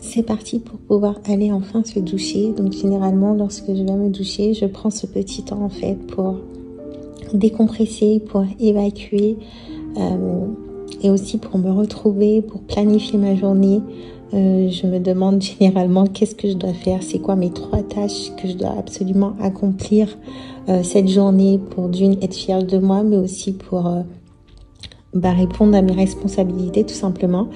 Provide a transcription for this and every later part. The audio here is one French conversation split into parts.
C'est parti pour pouvoir aller enfin se doucher. Donc généralement lorsque je vais me doucher, je prends ce petit temps en fait pour décompresser, pour évacuer et aussi pour me retrouver, pour planifier ma journée. Je me demande généralement qu'est-ce que je dois faire, c'est quoi mes 3 tâches que je dois absolument accomplir cette journée pour d'une être fière de moi, mais aussi pour répondre à mes responsabilités tout simplement.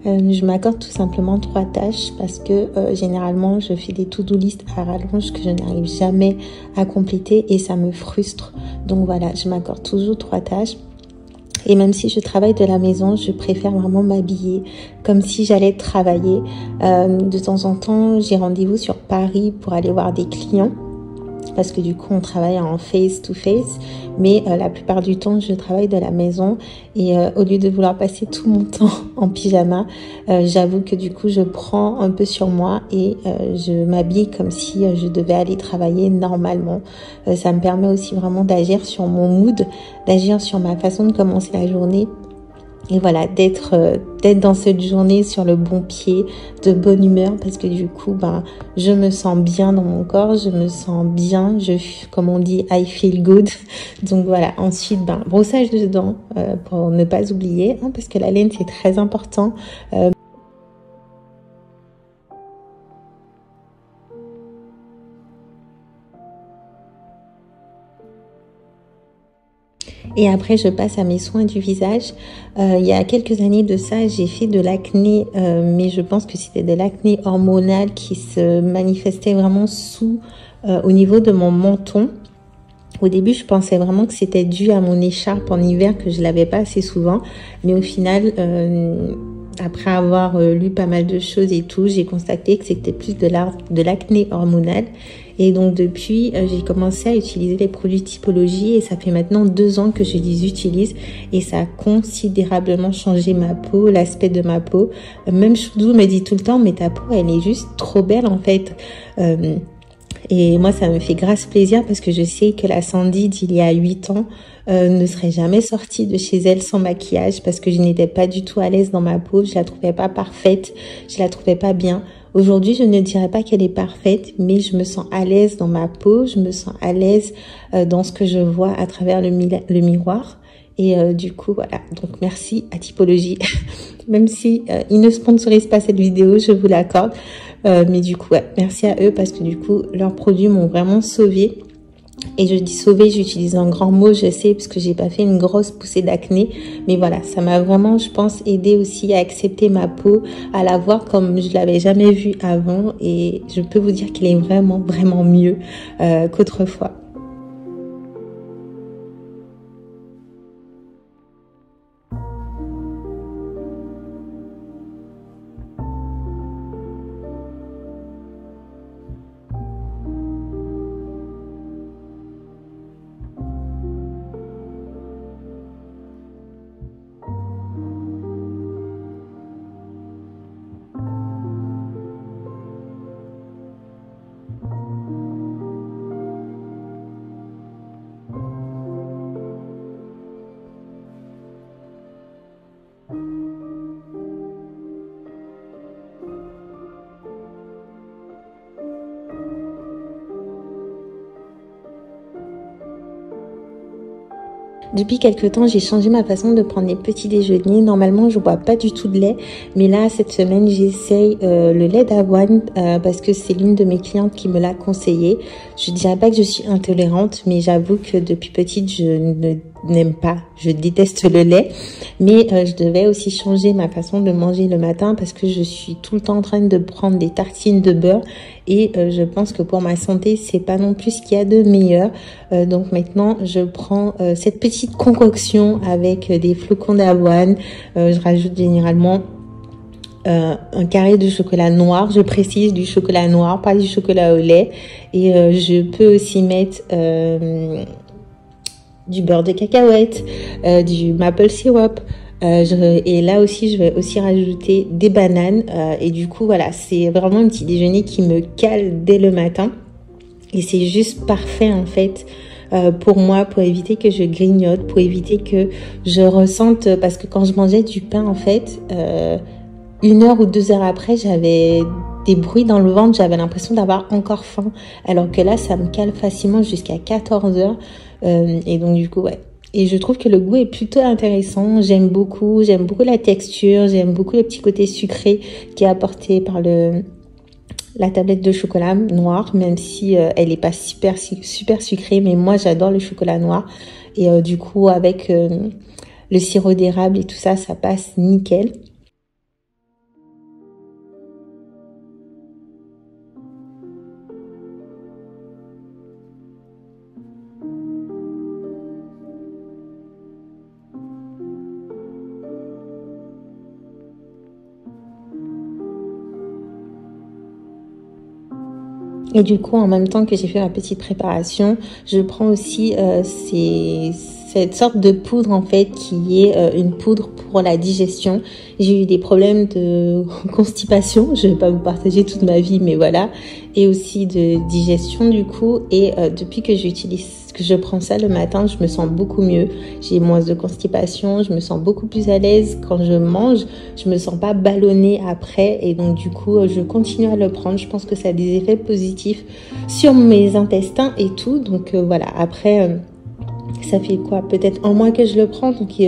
Je m'accorde tout simplement 3 tâches parce que généralement je fais des to-do list à rallonge que je n'arrive jamais à compléter et ça me frustre. Donc voilà, je m'accorde toujours 3 tâches. Et même si je travaille de la maison, je préfère vraiment m'habiller comme si j'allais travailler. De temps en temps, j'ai rendez-vous sur Paris pour aller voir des clients. Parce que du coup, on travaille en face-to-face. Mais la plupart du temps, je travaille de la maison. Et au lieu de vouloir passer tout mon temps en pyjama, j'avoue que du coup, je prends un peu sur moi et je m'habille comme si je devais aller travailler normalement. Ça me permet aussi vraiment d'agir sur mon mood, d'agir sur ma façon de commencer la journée. Et voilà, d'être dans cette journée sur le bon pied, de bonne humeur, parce que du coup, je me sens bien dans mon corps, je me sens bien, comme on dit, I feel good. Donc voilà, ensuite, brossage de dents pour ne pas oublier, parce que la laine, c'est très important. Et après, je passe à mes soins du visage. Il y a quelques années de ça, j'ai fait de l'acné, mais je pense que c'était de l'acné hormonal qui se manifestait vraiment au niveau de mon menton. Au début, je pensais vraiment que c'était dû à mon écharpe en hiver, que je lavais pas assez souvent. Mais au final, après avoir lu pas mal de choses et tout, j'ai constaté que c'était plus de l'acné hormonal. Et donc depuis, j'ai commencé à utiliser les produits Typologie et ça fait maintenant 2 ans que je les utilise et ça a considérablement changé ma peau, l'aspect de ma peau. Même Choudou me dit tout le temps, mais ta peau, elle est juste trop belle en fait. Et moi, ça me fait grave plaisir parce que je sais que la Sandy d'il y a 8 ans ne serait jamais sortie de chez elle sans maquillage parce que je n'étais pas du tout à l'aise dans ma peau. Je la trouvais pas parfaite, je la trouvais pas bien. Aujourd'hui, je ne dirais pas qu'elle est parfaite, mais je me sens à l'aise dans ma peau, je me sens à l'aise dans ce que je vois à travers le miroir. Et du coup, voilà. Donc, merci à Typologie. Même si ils ne sponsorisent pas cette vidéo, je vous l'accorde. Mais du coup, ouais, merci à eux parce que du coup, leurs produits m'ont vraiment sauvée. Et je dis sauver, j'utilise un grand mot, je sais, parce que j'ai pas fait une grosse poussée d'acné. Mais voilà, ça m'a vraiment, je pense, aidé aussi à accepter ma peau, à la voir comme je l'avais jamais vue avant. Et je peux vous dire qu'elle est vraiment, vraiment mieux qu'autrefois. Depuis quelques temps, j'ai changé ma façon de prendre les petits déjeuners. Normalement, je bois pas du tout de lait. Mais là, cette semaine, j'essaye le lait d'avoine parce que c'est l'une de mes clientes qui me l'a conseillé. Je dirais pas que je suis intolérante, mais j'avoue que depuis petite, je n'aime pas. Je déteste le lait. Mais je devais aussi changer ma façon de manger le matin parce que je suis tout le temps en train de prendre des tartines de beurre. Et je pense que pour ma santé, c'est pas non plus ce qu'il y a de meilleur. Donc maintenant, je prends cette petite concoction avec des flocons d'avoine. Je rajoute généralement un carré de chocolat noir. Je précise du chocolat noir, pas du chocolat au lait. Et je peux aussi mettre du beurre de cacahuète, du maple syrup. Et là aussi, je vais aussi rajouter des bananes. Et du coup, voilà, c'est vraiment un petit déjeuner qui me cale dès le matin. Et c'est juste parfait, en fait, pour moi, pour éviter que je grignote, pour éviter que je ressente... Parce que quand je mangeais du pain, en fait, 1 heure ou 2 heures après, j'avais des bruits dans le ventre. J'avais l'impression d'avoir encore faim. Alors que là, ça me cale facilement jusqu'à 14 heures. Et donc, du coup, ouais. Et je trouve que le goût est plutôt intéressant. J'aime beaucoup la texture, j'aime beaucoup le petit côté sucré qui est apporté par la tablette de chocolat noir, même si elle est pas super sucrée, mais moi j'adore le chocolat noir. Et du coup, avec le sirop d'érable et tout ça, ça passe nickel. Et du coup, en même temps que j'ai fait ma petite préparation, je prends aussi cette sorte de poudre en fait qui est une poudre pour la digestion. J'ai eu des problèmes de constipation, je vais pas vous partager toute ma vie, mais voilà, et aussi de digestion du coup. Et depuis que je prends ça le matin, je me sens beaucoup mieux. J'ai moins de constipation, je me sens beaucoup plus à l'aise quand je mange. Je me sens pas ballonnée après et donc du coup, je continue à le prendre. Je pense que ça a des effets positifs sur mes intestins et tout. Donc voilà, après... Ça fait quoi? Peut-être un mois que je le prends, donc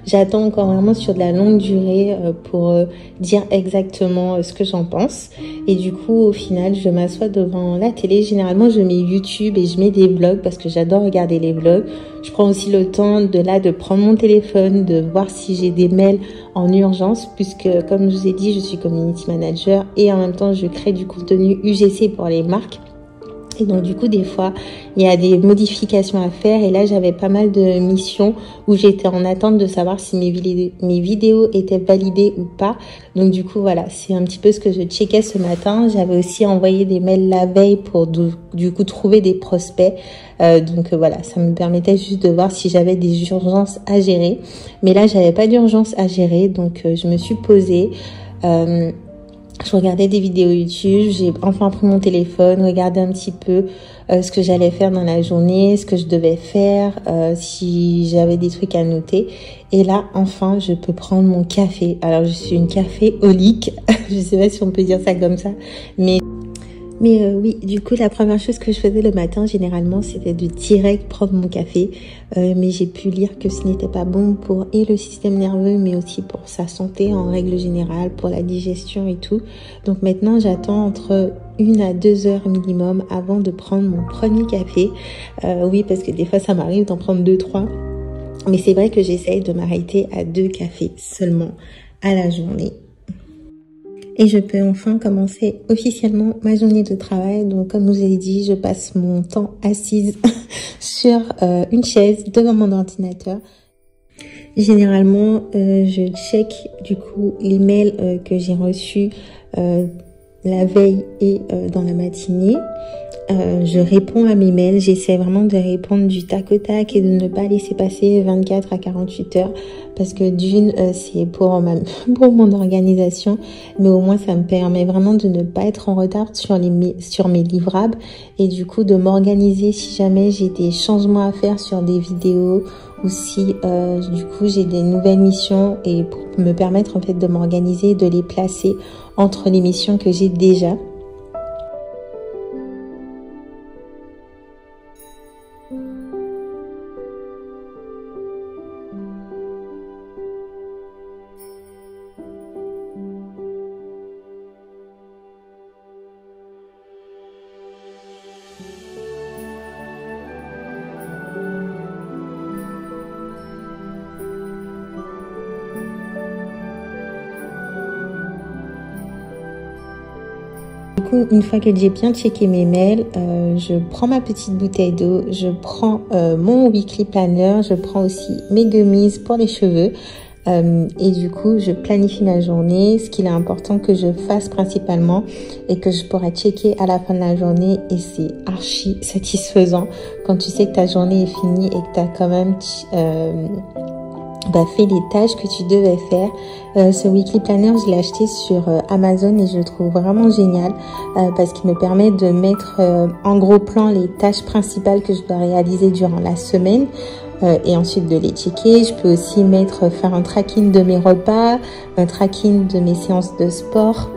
j'attends encore vraiment sur de la longue durée pour dire exactement ce que j'en pense. Et du coup, au final, je m'assois devant la télé. Généralement, je mets YouTube et je mets des vlogs parce que j'adore regarder les vlogs. Je prends aussi le temps de prendre mon téléphone, de voir si j'ai des mails en urgence, puisque comme je vous ai dit, je suis community manager et en même temps, je crée du contenu UGC pour les marques. Et donc du coup, des fois, il y a des modifications à faire. Et là, j'avais pas mal de missions où j'étais en attente de savoir si mes vidéos étaient validées ou pas. Donc du coup, voilà, c'est un petit peu ce que je checkais ce matin. J'avais aussi envoyé des mails la veille pour du coup trouver des prospects. Donc voilà, ça me permettait juste de voir si j'avais des urgences à gérer. Mais là, j'avais pas d'urgence à gérer. Donc je me suis posée. Je regardais des vidéos YouTube, j'ai enfin pris mon téléphone, regardé un petit peu ce que j'allais faire dans la journée, ce que je devais faire, si j'avais des trucs à noter. Et là, enfin, je peux prendre mon café. Alors, je suis une caféholique, je sais pas si on peut dire ça comme ça, mais oui, du coup, la première chose que je faisais le matin, généralement, c'était de direct prendre mon café. Mais j'ai pu lire que ce n'était pas bon pour le système nerveux, mais aussi pour sa santé en règle générale, pour la digestion et tout. Donc maintenant, j'attends entre 1 à 2 heures minimum avant de prendre mon premier café. Oui, parce que des fois, ça m'arrive d'en prendre 2, 3. Mais c'est vrai que j'essaye de m'arrêter à 2 cafés seulement à la journée. Et je peux enfin commencer officiellement ma journée de travail. Donc, comme je vous ai dit, je passe mon temps assise sur une chaise devant mon ordinateur. Généralement, je check du coup les mails que j'ai reçus la veille et dans la matinée. Je réponds à mes mails, j'essaie vraiment de répondre du tac au tac et de ne pas laisser passer 24 à 48 heures parce que d'une, c'est pour mon organisation, mais au moins ça me permet vraiment de ne pas être en retard sur mes livrables et du coup de m'organiser si jamais j'ai des changements à faire sur des vidéos ou si du coup j'ai des nouvelles missions et pour me permettre en fait de m'organiser, de les placer entre les missions que j'ai déjà. Du coup, une fois que j'ai bien checké mes mails, je prends ma petite bouteille d'eau, je prends mon weekly planner, je prends aussi mes gummies pour les cheveux et du coup, je planifie ma journée, ce qu'il est important que je fasse principalement et que je pourrai checker à la fin de la journée et c'est archi satisfaisant quand tu sais que ta journée est finie et que tu as quand même fait les tâches que tu devais faire. Ce weekly planner, je l'ai acheté sur Amazon et je le trouve vraiment génial parce qu'il me permet de mettre en gros plan les tâches principales que je dois réaliser durant la semaine et ensuite de les checker. Je peux aussi faire un tracking de mes repas, un tracking de mes séances de sport.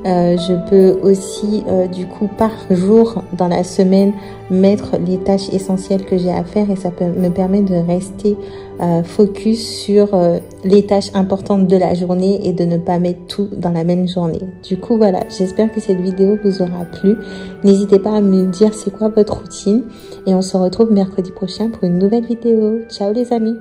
Je peux aussi du coup par jour dans la semaine mettre les tâches essentielles que j'ai à faire et ça me permet de rester focus sur les tâches importantes de la journée et de ne pas mettre tout dans la même journée. Du coup voilà, j'espère que cette vidéo vous aura plu. N'hésitez pas à me dire c'est quoi votre routine et on se retrouve mercredi prochain pour une nouvelle vidéo. Ciao les amis!